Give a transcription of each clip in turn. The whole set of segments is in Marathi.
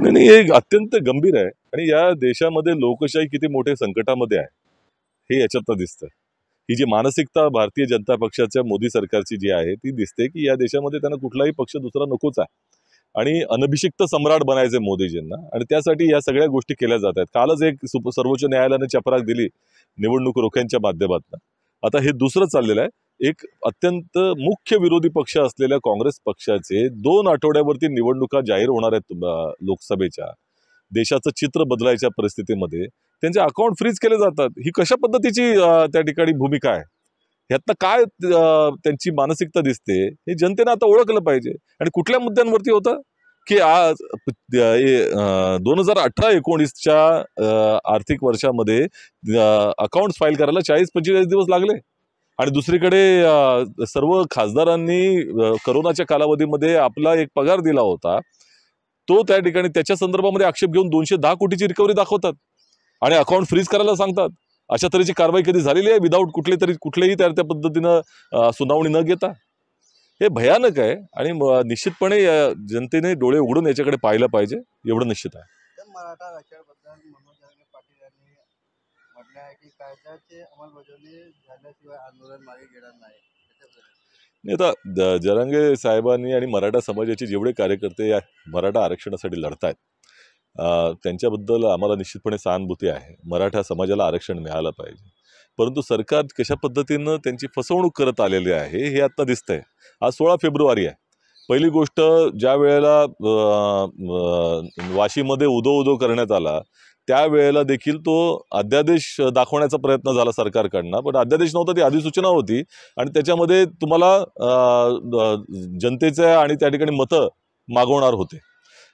नाही नाही, हे अत्यंत गंभीर आहे आणि या देशामध्ये लोकशाही किती मोठे संकटामध्ये आहे हे याच्यातनं दिसतं। ही जी मानसिकता भारतीय जनता पक्षाच्या मोदी सरकारची जी आहे ती दिसते की या देशामध्ये त्यांना कुठलाही पक्ष दुसरा नकोच आहे आणि अनभिषिक्त सम्राट बनायचे मोदीजींना आणि त्यासाठी या सगळ्या गोष्टी केल्या जात आहेत। कालच एक सर्वोच्च न्यायालयाने चपराक दिली निवडणूक रोख्यांच्या माध्यमातून। आता हे दुसरं चाललेलं आहे। एक अत्यंत मुख्य विरोधी पक्ष असलेल्या काँग्रेस पक्षाचे 2 आठवड्यावरती निवडणुका जाहीर होणार आहेत लोकसभेच्या। देशाचं चित्र बदलायच्या परिस्थितीमध्ये त्यांचे अकाउंट फ्रीज केले जातात। ही कशा पद्धतीची त्या ठिकाणी भूमिका आहे? ह्यातनं काय त्यांची मानसिकता दिसते हे जनतेने आता ओळखलं पाहिजे। आणि कुठल्या मुद्द्यांवरती होतं की आज 2018-19च्या आर्थिक वर्षामध्ये अकाउंट्स फाईल करायला 40-45 दिवस लागले आणि दुसरीकडे सर्व खासदारांनी कोरोनाच्या कालावधीमध्ये आपला एक पगार दिला होता तो त्या ठिकाणी त्याच्या संदर्भामध्ये आक्षेप घेऊन 210 कोटीची रिकव्हरी दाखवतात आणि अकाउंट फ्रीज करायला सांगतात। अशा तऱ्हेची कारवाई कधी झालेली आहे विदाऊट कुठलेही त्या पद्धतीनं सुनावणी न घेता? हे भयानक आहे आणि निश्चितपणे जनतेने डोळे उघडून याच्याकडे पाहिलं पाहिजे एवढं निश्चित आहे। मराठा आरक्षणाबद्दल मनोज जरांगे पाटील यांनी म्हटलं आहे की कायद्याची अंमलबजावणी झाल्याशिवाय आंदोलन मागे घेणार नाही। आता जरांगे साहेबांनी आणि मराठा समाजाचे जेवढे कार्यकर्ते या मराठा आरक्षणासाठी लढतायत त्यांच्याबद्दल आम्हाला निश्चितपणे सहानुभूती आहे। मराठा समाजाला आरक्षण मिळालं पाहिजे, परंतु सरकार कशा पद्धतीनं त्यांची फसवणूक करत आलेली आहे हे आता दिसतंय। आज 16 फेब्रुवारी आहे। पहिली गोष्ट ज्या वेळेला वाशीमध्ये उदो करण्यात आला त्यावेळेला देखील तो अध्यादेश दाखवण्याचा प्रयत्न झाला सरकारकडनं, पण अध्यादेश नव्हता, ती अधिसूचना होती आणि त्याच्यामध्ये तुम्हाला जनतेच्या आणि त्या ठिकाणी मतं मागवणार होते,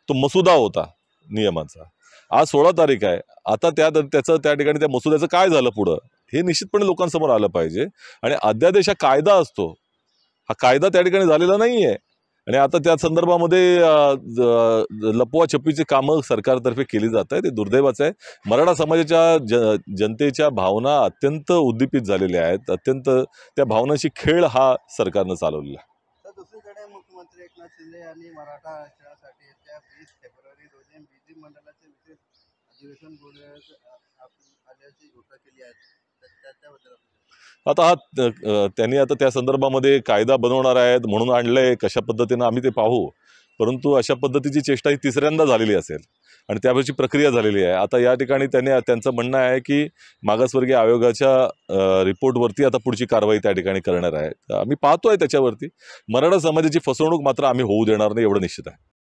तो मसुदा होता नियमाचा। आज 16 तारीख आहे। आता त्याचं त्या ठिकाणी त्या मसुद्याचं काय झालं पुढं हे निश्चितपणे लोकांसमोर आलं पाहिजे आणि अध्यादेश हा कायदा असतो, हा कायदा त्या ठिकाणी झालेला नाहीये आणि आता त्या संदर्भामध्ये लपवाछपीची कामं सरकारतर्फे केली जात आहे। ते दुर्दैवाचं आहे। मराठा समाजाच्या जनतेच्या भावना अत्यंत उद्दीपित झालेल्या आहेत, अत्यंत त्या भावनांशी खेळ हा सरकारनं चालवलेला आहे। तर दुसरीकडे मुख्यमंत्री एकनाथ शिंदे यांनी मराठा आरक्षणासाठी येत्या 20 फेब्रुवारी रोजी विधिमंडळाचे विशेष अधिवेशन बोलवण्याची घोषणा केली आहे। त्याच्याबद्दल आता त्यांनी आता त्या संदर्भामध्ये कायदा बनवणार आहेत म्हणून आणलंय, कशा पद्धतीनं आम्ही ते पाहू, परंतु अशा पद्धतीची चेष्टा ही तिसऱ्यांदा झालेली असेल आणि त्यावरची प्रक्रिया झालेली आहे। आता या ठिकाणी त्यांचं म्हणणं आहे की मागासवर्गीय आयोगाच्या रिपोर्टवरती आता पुढची कारवाई त्या ठिकाणी करणार आहे। आम्ही पाहतोय त्याच्यावरती। मराठा समाजाची फसवणूक मात्र आम्ही होऊ देणार नाही एवढं निश्चित आहे।